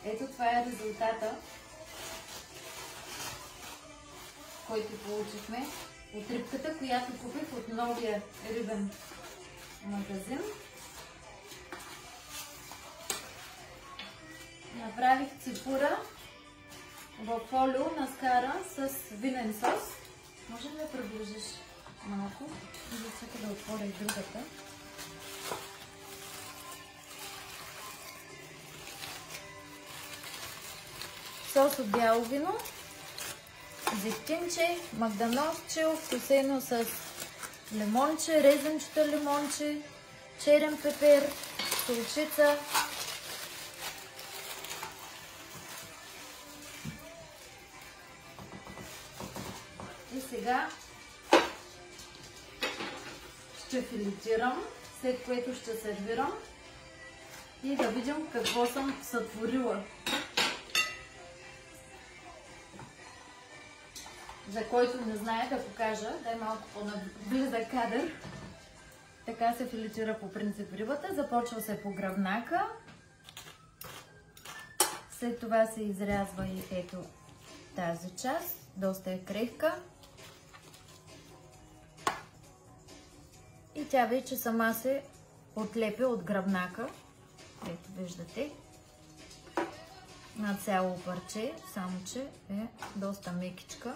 Ето това е резултата, който получихме от рибката, която купих от новия рибен магазин. Направих ципура в олио на скара с винен сос. Може ли да приближиш малко? Да отворя и другата. Сос от бяло вино, зехтинче, магданосче, вкусено с лимонче, резенчето лимонче, черен пепер, солчица. И сега ще филетирам, след което ще сервирам и да видим какво съм сътворила. За който не знае, да покажа, дай малко по-наблиза кадър. Така се филетира по принцип рибата. Започва се по гръбнака. След това се изрязва и ето тази част. Доста е крехка. И тя вече сама се отлепя от гръбнака. Ето виждате. На цяло парче, само че е доста мекичка.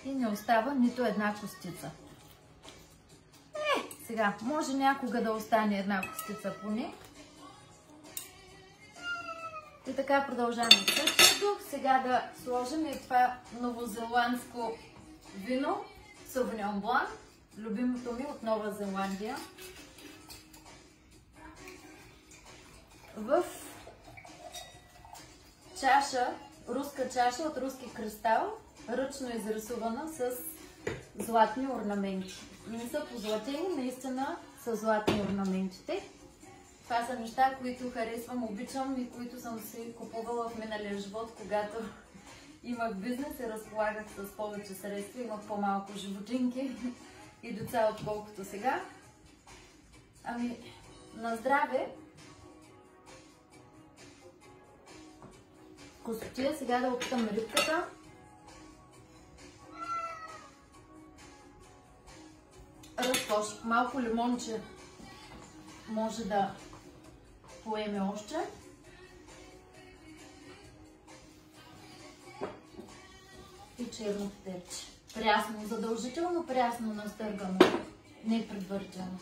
И не остава нито една костица. Сега, може някога да остане една костица поне. И така продължаваме същото. Сега да сложим и това новозеландско вино, Sauvignon Blanc, любимото ми от Нова Зеландия. В чаша, руска чаша от руски кристал, ръчно изрисувана с златни орнаменти. Не са позлатени, наистина са златни орнаментите. Това са неща, които харесвам, обичам и които съм си купувала в миналия живот, когато имах бизнес и разполагах с повече средства, имах по-малко животинки и деца, отколкото сега. Ами, на здраве! Косотия, сега да опитам рибката. Разкош, малко лимонче може да поеме още. И черно пеперче. Прясно, задължително прясно настъргано, не предварително.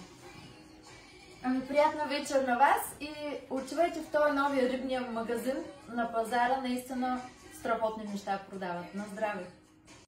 Ами приятна вечер на вас и отивайте в този новия рибния магазин на пазара, наистина страхотни неща продават. На здраве!